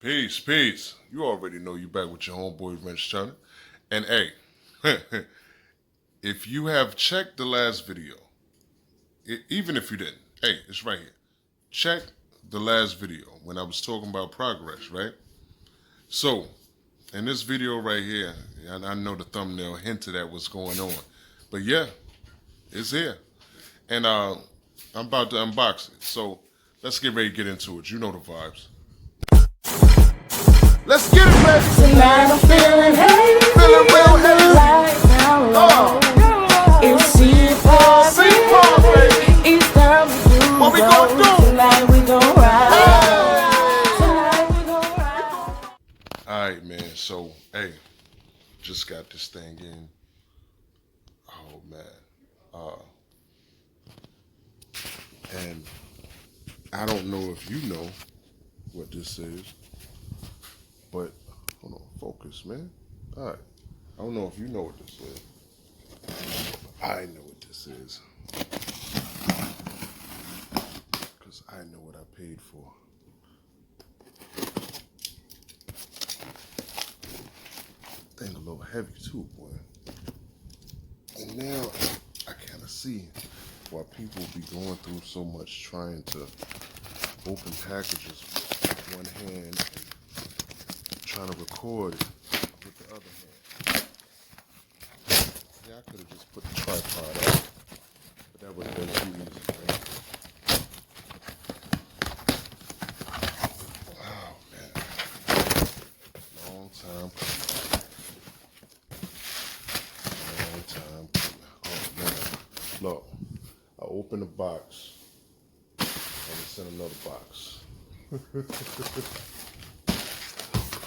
Peace, peace. You already know you back with your homeboy Wrenchturna. And hey, if you have checked the last video, even if you didn't, hey, it's right here. Check the last video when I was talking about progress, right? So, in this video right here, I know the thumbnail hinted at what's going on. But yeah, it's here. And I'm about to unbox it. So, let's get ready to get into it. You know the vibes. Let's get it, baby. Tonight I'm feeling heavy, Feeling real heavy. right down low. It's C4, baby. it's time to do. What we gonna do? Tonight we gon' ride. Tonight we gon' ride. Alright, man. So, hey, just got this thing in. Oh, man. And I don't know if you know what this is, but hold on, focus, man. Alright. I don't know if you know what this is. I know what this is. Because I know what I paid for. Thing a little heavy too, boy. And now I kind of see why people be going through so much trying to open packages with one hand and trying to record it with the other hand. Yeah, I could have just put the tripod out, but that would have been too easy, right? Oh, man. Long time coming. Long time coming. Oh, man. Look, I opened the box and it's in another box.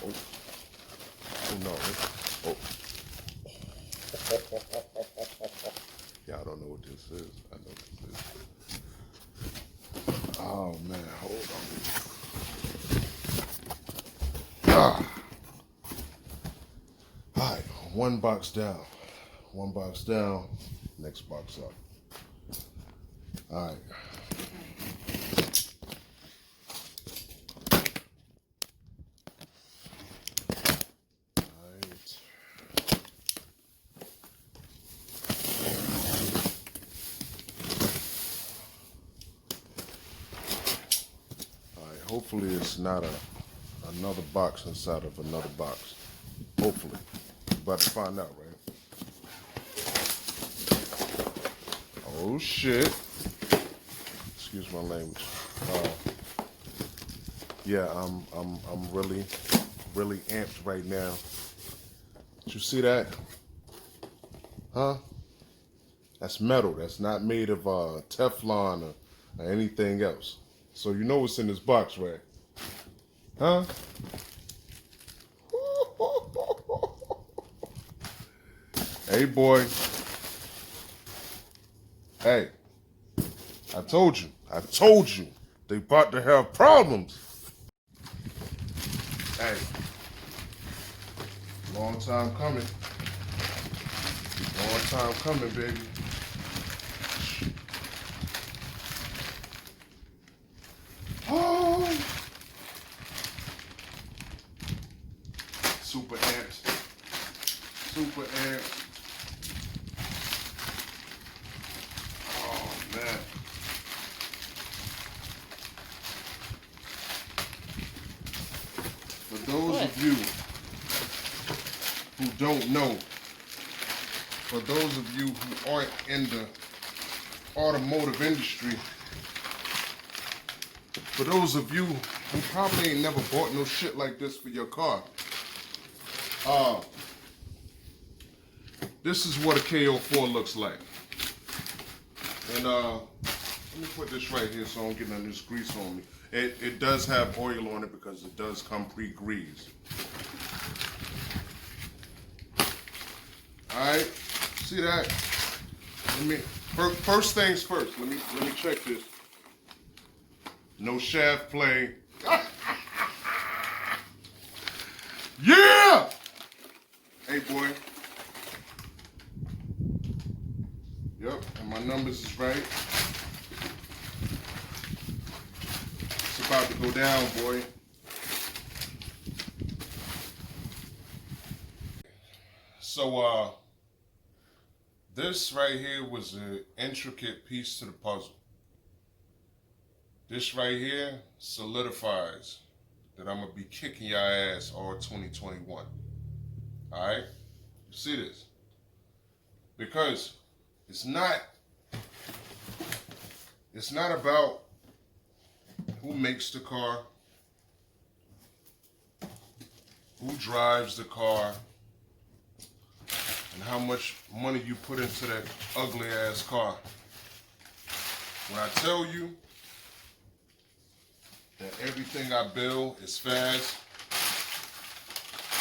Oh. Oh, no. Oh. Y'all don't know what this is. I know what this is. Oh, man. Hold on. Ah. All right. One box down. One box down. Next box up. All right. Hopefully it's not another box inside of another box. Hopefully. About to find out, right? Oh shit. Excuse my language. Yeah, I'm really amped right now. Did you see that? Huh? That's metal. That's not made of Teflon or anything else. So you know what's in this box, right? Huh? Hey, boy. Hey. I told you. They about to have problems. Hey. Long time coming. Long time coming, baby. Oh. Super amped. Super amped. Oh, man. For those of you who don't know, for those of you who aren't in the automotive industry, for those of you who probably ain't never bought no shit like this for your car, this is what a K04 looks like. And let me put this right here so I don't get none of this grease on me. It does have oil on it because it does come pre-greased. Alright, see that? First things first, let me check this. No shaft play. Yeah! Hey, boy. Yep, and my numbers is right. It's about to go down, boy. So this right here was an intricate piece to the puzzle. This right here solidifies that I'm gonna be kicking your ass all 2021. All right, you see this? Because it's not about who makes the car, who drives the car, and how much money you put into that ugly ass car. When I tell you that everything I build is fast,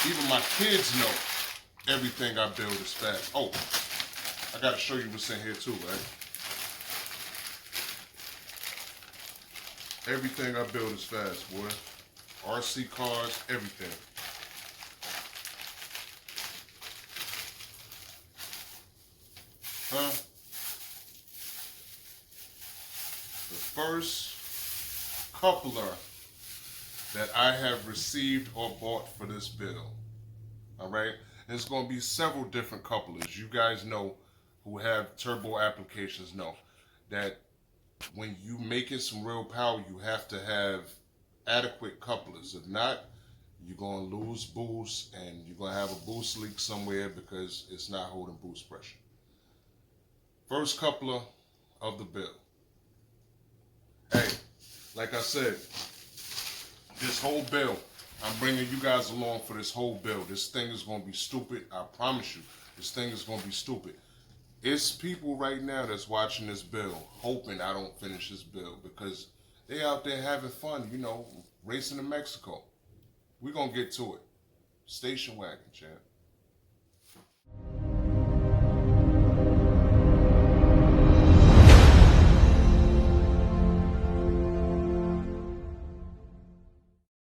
even my kids know everything I build is fast. Oh, I gotta show you what's in here too, right? Everything I build is fast, boy. RC cars, everything. Huh? The first coupler that I have received or bought for this build. All right? There's going to be several different couplers. You guys know, who have turbo applications know that when you making some real power, you have to have adequate couplers. If not, you're going to lose boost and you're going to have a boost leak somewhere because it's not holding boost pressure. First coupler of the build. Hey, like I said, this whole build, I'm bringing you guys along for this whole build. This thing is going to be stupid. I promise you, this thing is going to be stupid. It's people right now that's watching this build, hoping I don't finish this build because they out there having fun, you know, racing in Mexico. We're going to get to it. Station wagon, champ.